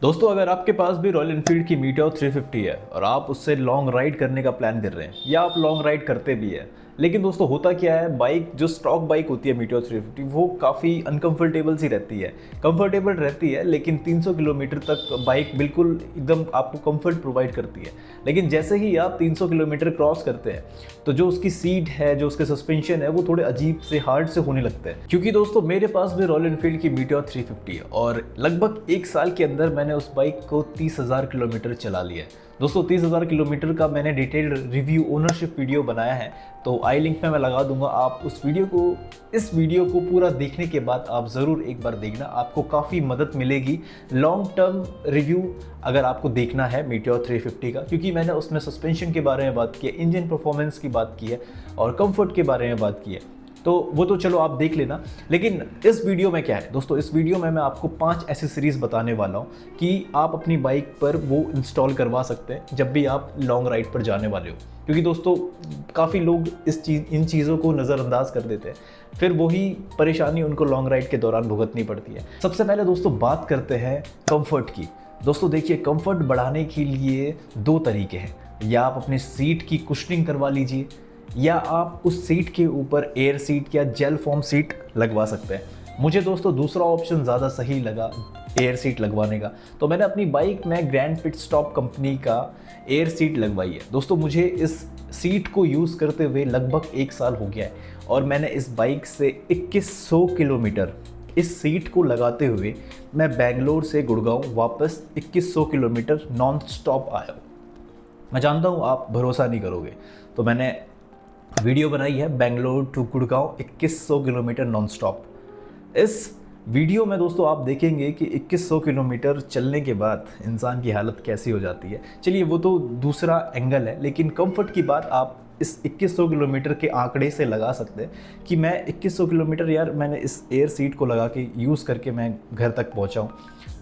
दोस्तों, अगर आपके पास भी रॉयल एनफील्ड की मीटियोर 350 है और आप उससे लॉन्ग राइड करने का प्लान कर रहे हैं या आप लॉन्ग राइड करते भी हैं, लेकिन दोस्तों होता क्या है, बाइक जो स्टॉक बाइक होती है मीटियोर 350 वो काफ़ी अनकंफर्टेबल सी रहती है। कंफर्टेबल रहती है लेकिन 300 किलोमीटर तक बाइक बिल्कुल एकदम आपको कंफर्ट प्रोवाइड करती है। लेकिन जैसे ही आप 300 किलोमीटर क्रॉस करते हैं तो जो उसकी सीट है, जो उसके सस्पेंशन है, वो थोड़े अजीब से हार्ड से होने लगते हैं। क्योंकि दोस्तों मेरे पास भी रॉयल एनफील्ड की मीटियोर 350 है और लगभग एक साल के अंदर मैंने उस बाइक को 30,000 किलोमीटर चला लिया है। दोस्तों 30,000 किलोमीटर का मैंने डिटेल्ड रिव्यू ओनरशिप वीडियो बनाया है, तो आई लिंक में मैं लगा दूंगा। आप इस वीडियो को पूरा देखने के बाद आप ज़रूर एक बार देखना, आपको काफ़ी मदद मिलेगी लॉन्ग टर्म रिव्यू अगर आपको देखना है मीटियोर 350 का। क्योंकि मैंने उसमें सस्पेंशन के बारे में बात की है, इंजन परफॉर्मेंस की बात की है और कंफर्ट के बारे में बात की है, तो वो तो चलो आप देख लेना। लेकिन इस वीडियो में क्या है दोस्तों, इस वीडियो में मैं आपको 5 एसेसरीज बताने वाला हूँ कि आप अपनी बाइक पर वो इंस्टॉल करवा सकते हैं जब भी आप लॉन्ग राइड पर जाने वाले हो। क्योंकि दोस्तों काफ़ी लोग इन चीज़ों को नज़रअंदाज कर देते हैं, फिर वही परेशानी उनको लॉन्ग राइड के दौरान भुगतनी पड़ती है। सबसे पहले दोस्तों बात करते हैं कंफर्ट की। दोस्तों देखिए, कंफर्ट बढ़ाने के लिए 2 तरीके हैं। या आप अपनी सीट की कुशनिंग करवा लीजिए या आप उस सीट के ऊपर एयर सीट या जेल फॉर्म सीट लगवा सकते हैं। मुझे दोस्तों दूसरा ऑप्शन ज़्यादा सही लगा, एयर सीट लगवाने का। तो मैंने अपनी बाइक में ग्रैंड पिट स्टॉप कंपनी का एयर सीट लगवाई है। दोस्तों मुझे इस सीट को यूज़ करते हुए लगभग 1 साल हो गया है और मैंने इस बाइक से 2100 किलोमीटर इस सीट को लगाते हुए मैं बेंगलोर से गुड़गांव वापस 2100 किलोमीटर नॉन स्टॉप आया हूँ। मैं जानता हूँ आप भरोसा नहीं करोगे, तो मैंने वीडियो बनाई है Bangalore to Gurgaon 2100 kilometre non stop. इस वीडियो में दोस्तों आप देखेंगे कि 2100 किलोमीटर चलने के बाद इंसान की हालत कैसी हो जाती है। चलिए वो तो दूसरा एंगल है, लेकिन कंफर्ट की बात आप इस 2100 किलोमीटर के आंकड़े से लगा सकते हैं कि मैं 2100 किलोमीटर यार मैंने इस एयर सीट को लगा के यूज़ करके मैं घर तक पहुंचा हूं,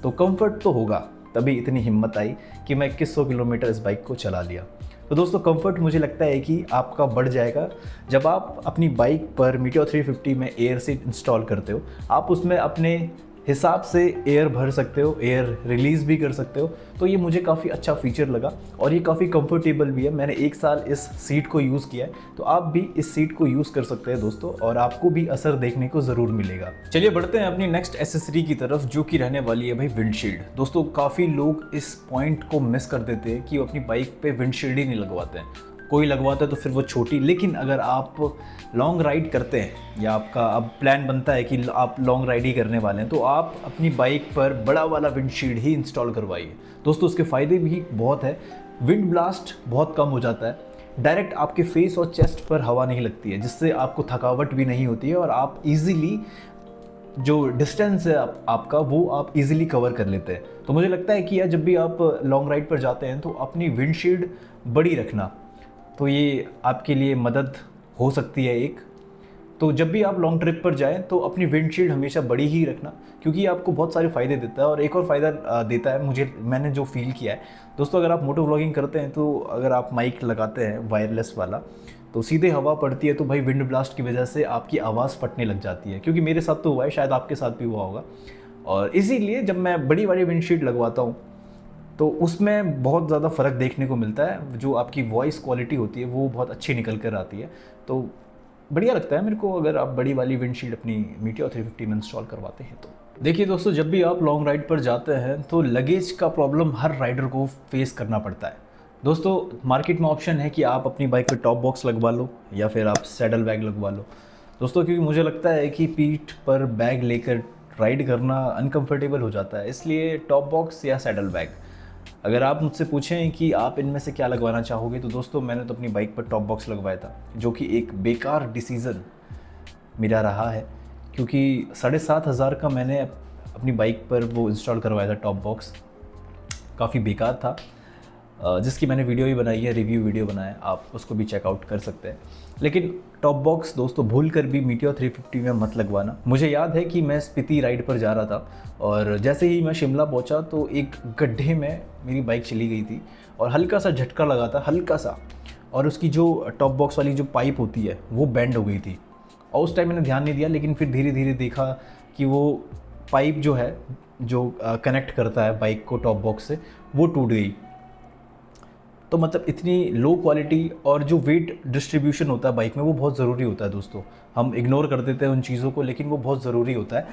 तो कंफर्ट तो होगा। तभी इतनी हिम्मत आई कि मैं 2100 किलोमीटर इस बाइक को चला लिया। तो दोस्तों कंफर्ट मुझे लगता है कि आपका बढ़ जाएगा जब आप अपनी बाइक पर मीटियोर 350 में एयर सीट इंस्टॉल करते हो। आप उसमें अपने हिसाब से एयर भर सकते हो, एयर रिलीज़ भी कर सकते हो। तो ये मुझे काफ़ी अच्छा फीचर लगा और ये काफ़ी कंफर्टेबल भी है। मैंने 1 साल इस सीट को यूज़ किया है, तो आप भी इस सीट को यूज़ कर सकते हैं दोस्तों, और आपको भी असर देखने को ज़रूर मिलेगा। चलिए बढ़ते हैं अपनी नेक्स्ट एसेसरी की तरफ, जो कि रहने वाली है भाई विंडशील्ड। दोस्तों काफ़ी लोग इस पॉइंट को मिस कर देते हैं कि वो अपनी बाइक पे विंडशील्ड ही नहीं लगवाते हैं। कोई लगवाता है तो फिर वो छोटी, लेकिन अगर आप लॉन्ग राइड करते हैं या आपका अब प्लान बनता है कि आप लॉन्ग राइड ही करने वाले हैं, तो आप अपनी बाइक पर बड़ा वाला विंडशील्ड ही इंस्टॉल करवाइए। दोस्तों उसके फ़ायदे भी बहुत है। विंड ब्लास्ट बहुत कम हो जाता है, डायरेक्ट आपके फेस और चेस्ट पर हवा नहीं लगती है, जिससे आपको थकावट भी नहीं होती है और आप इजीली जो डिस्टेंस है आपका वो आप इजीली कवर कर लेते हैं। तो मुझे लगता है कि यार जब भी आप लॉन्ग राइड पर जाते हैं तो अपनी विंडशील्ड बड़ी रखना, तो ये आपके लिए मदद हो सकती है एक। तो जब भी आप लॉन्ग ट्रिप पर जाएं तो अपनी विंडशील्ड हमेशा बड़ी ही रखना, क्योंकि ये आपको बहुत सारे फ़ायदे देता है। और एक और फ़ायदा देता है मैंने जो फील किया है दोस्तों, अगर आप मोटो व्लॉगिंग करते हैं तो अगर आप माइक लगाते हैं वायरलेस वाला, तो सीधे हवा पड़ती है तो भाई विंड ब्लास्ट की वजह से आपकी आवाज़ फटने लग जाती है। क्योंकि मेरे साथ तो हुआ है, शायद आपके साथ भी हुआ होगा। और इसीलिए जब मैं बड़ी वाली विंडशील्ड लगवाता हूँ तो उसमें बहुत ज़्यादा फ़र्क देखने को मिलता है। जो आपकी वॉइस क्वालिटी होती है वो बहुत अच्छी निकल कर आती है। तो बढ़िया लगता है मेरे को अगर आप बड़ी वाली विंडशील्ड अपनी मीटियोर 350 में इंस्टॉल करवाते हैं तो। देखिए दोस्तों, जब भी आप लॉन्ग राइड पर जाते हैं तो लगेज का प्रॉब्लम हर राइडर को फेस करना पड़ता है। दोस्तों मार्केट में ऑप्शन है कि आप अपनी बाइक पर टॉप बॉक्स लगवा लो या फिर आप सैडल बैग लगवा लो। दोस्तों क्योंकि मुझे लगता है कि पीठ पर बैग लेकर राइड करना अनकंफर्टेबल हो जाता है, इसलिए टॉप बॉक्स या सैडल बैग। अगर आप मुझसे पूछें कि आप इनमें से क्या लगवाना चाहोगे, तो दोस्तों मैंने तो अपनी बाइक पर टॉप बॉक्स लगवाया था, जो कि एक बेकार डिसीज़न मेरा रहा है। क्योंकि 7,500 का मैंने अपनी बाइक पर वो इंस्टॉल करवाया था टॉप बॉक्स, काफ़ी बेकार था, जिसकी मैंने वीडियो भी बनाई है, रिव्यू वीडियो बनाया है, आप उसको भी चेकआउट कर सकते हैं। लेकिन टॉप बॉक्स दोस्तों भूल कर भी मीटियोर 350 में मत लगवाना। मुझे याद है कि मैं स्पीति राइड पर जा रहा था और जैसे ही मैं शिमला पहुंचा तो एक गड्ढे में मेरी बाइक चली गई थी और हल्का सा झटका लगा था, हल्का सा, और उसकी जो टॉप बॉक्स वाली जो पाइप होती है वो बेंड हो गई थी। और उस टाइम मैंने ध्यान नहीं दिया, लेकिन फिर धीरे धीरे देखा कि वो पाइप जो है जो कनेक्ट करता है बाइक को टॉप बॉक्स से, वो टूट गई। तो मतलब इतनी लो क्वालिटी और जो वेट डिस्ट्रीब्यूशन होता है बाइक में वो बहुत ज़रूरी होता है दोस्तों। हम इग्नोर कर देते हैं उन चीज़ों को, लेकिन वो बहुत ज़रूरी होता है,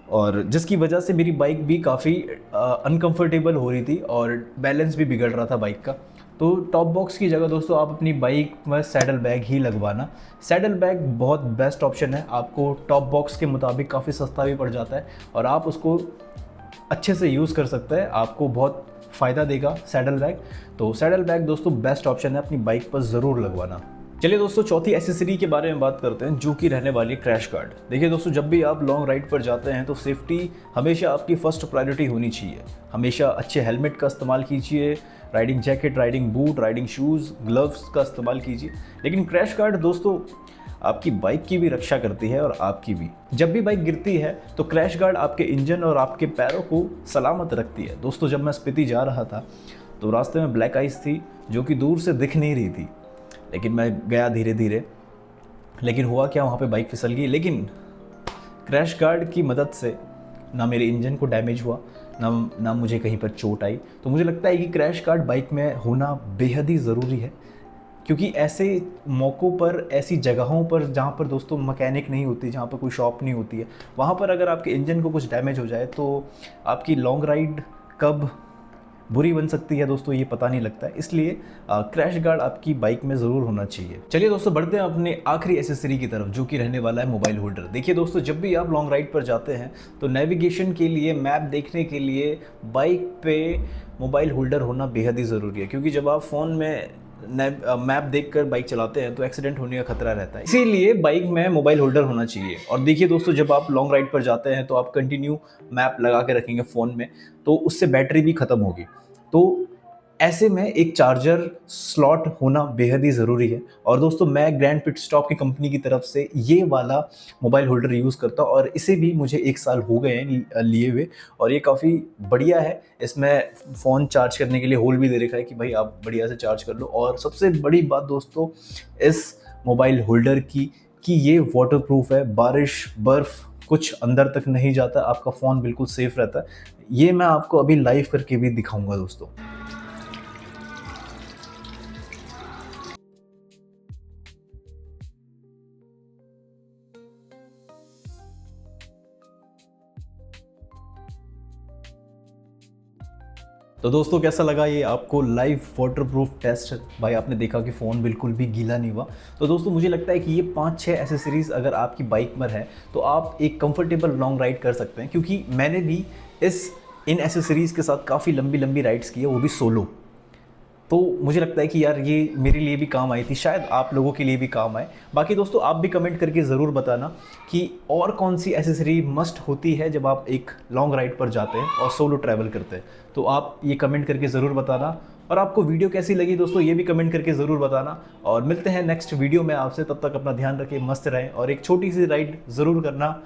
और जिसकी वजह से मेरी बाइक भी काफ़ी अनकंफर्टेबल हो रही थी और बैलेंस भी बिगड़ रहा था बाइक का। तो टॉप बॉक्स की जगह दोस्तों आप अपनी बाइक में सैडल बैग ही लगवाना। सैडल बैग बहुत बेस्ट ऑप्शन है, आपको टॉप बॉक्स के मुताबिक काफ़ी सस्ता भी पड़ जाता है और आप उसको अच्छे से यूज़ कर सकते हैं, आपको बहुत फ़ायदा देगा सैडल बैग। तो सैडल बैग दोस्तों बेस्ट ऑप्शन है, अपनी बाइक पर ज़रूर लगवाना। चलिए दोस्तों, चौथी एसेसरी के बारे में बात करते हैं, जो कि रहने वाली है क्रैश गार्ड। देखिए दोस्तों, जब भी आप लॉन्ग राइड पर जाते हैं तो सेफ्टी हमेशा आपकी फ़र्स्ट प्रायोरिटी होनी चाहिए। हमेशा अच्छे हेलमेट का इस्तेमाल कीजिए, riding jacket, riding boot, riding shoes, gloves का इस्तेमाल कीजिए। लेकिन क्रैश गार्ड दोस्तों आपकी बाइक की भी रक्षा करती है और आपकी भी। जब भी बाइक गिरती है तो क्रैश गार्ड आपके इंजन और आपके पैरों को सलामत रखती है। दोस्तों, जब मैं स्पीति जा रहा था तो रास्ते में ब्लैक आइस थी जो कि दूर से दिख नहीं रही थी, लेकिन मैं गया धीरे धीरे। लेकिन हुआ क्या, वहाँ पे बाइक फिसल गई। लेकिन क्रैश गार्ड की मदद से ना मेरे इंजन को डैमेज हुआ, ना मुझे कहीं पर चोट आई। तो मुझे लगता है कि क्रैश गार्ड बाइक में होना बेहद ही ज़रूरी है, क्योंकि ऐसे मौक़ों पर, ऐसी जगहों पर जहाँ पर दोस्तों मैकेनिक नहीं होती, जहाँ पर कोई शॉप नहीं होती है, वहाँ पर अगर आपके इंजन को कुछ डैमेज हो जाए तो आपकी लॉन्ग राइड कब बुरी बन सकती है दोस्तों, ये पता नहीं लगता है। इसलिए क्रैश गार्ड आपकी बाइक में ज़रूर होना चाहिए। चलिए दोस्तों, बढ़ते हैं अपने आखिरी एसेसरी की तरफ, जो कि रहने वाला है मोबाइल होल्डर। देखिए दोस्तों, जब भी आप लॉन्ग राइड पर जाते हैं तो नेविगेशन के लिए, मैप देखने के लिए बाइक पे मोबाइल होल्डर होना बेहद ही ज़रूरी है, क्योंकि जब आप फ़ोन में मैप देखकर बाइक चलाते हैं तो एक्सीडेंट होने का खतरा रहता है। इसीलिए बाइक में मोबाइल होल्डर होना चाहिए। और देखिए दोस्तों, जब आप लॉन्ग राइड पर जाते हैं तो आप कंटिन्यू मैप लगा के रखेंगे फ़ोन में, तो उससे बैटरी भी ख़त्म होगी। तो ऐसे में एक चार्जर स्लॉट होना बेहद ही ज़रूरी है। और दोस्तों, मैं ग्रैंड पिट स्टॉप की कंपनी की तरफ से ये वाला मोबाइल होल्डर यूज़ करता हूँ और इसे भी मुझे 1 साल हो गए हैं लिए हुए, और ये काफ़ी बढ़िया है। इसमें फ़ोन चार्ज करने के लिए होल भी दे रखा है कि भाई आप बढ़िया से चार्ज कर लो। और सबसे बड़ी बात दोस्तों इस मोबाइल होल्डर की कि ये वाटरप्रूफ है, बारिश, बर्फ़ कुछ अंदर तक नहीं जाता, आपका फ़ोन बिल्कुल सेफ़ रहता है। ये मैं आपको अभी लाइव करके भी दिखाऊँगा दोस्तों। तो दोस्तों, कैसा लगा ये आपको लाइव वाटरप्रूफ टेस्ट? भाई आपने देखा कि फ़ोन बिल्कुल भी गीला नहीं हुआ। तो दोस्तों, मुझे लगता है कि ये 5-6 एसेसरीज़ अगर आपकी बाइक पर है तो आप एक कंफर्टेबल लॉन्ग राइड कर सकते हैं, क्योंकि मैंने भी इन एसेसरीज़ के साथ काफ़ी लंबी राइड्स की है, वो भी सोलो। तो मुझे लगता है कि यार ये मेरे लिए भी काम आई थी, शायद आप लोगों के लिए भी काम आए। बाकी दोस्तों, आप भी कमेंट करके ज़रूर बताना कि और कौन सी एसेसरी मस्ट होती है जब आप एक लॉन्ग राइड पर जाते हैं और सोलो ट्रैवल करते हैं। तो आप ये कमेंट करके ज़रूर बताना। और आपको वीडियो कैसी लगी दोस्तों, ये भी कमेंट करके ज़रूर बताना। और मिलते हैं नेक्स्ट वीडियो में आपसे, तब तक अपना ध्यान रखें, मस्त रहें और एक छोटी सी राइड ज़रूर करना।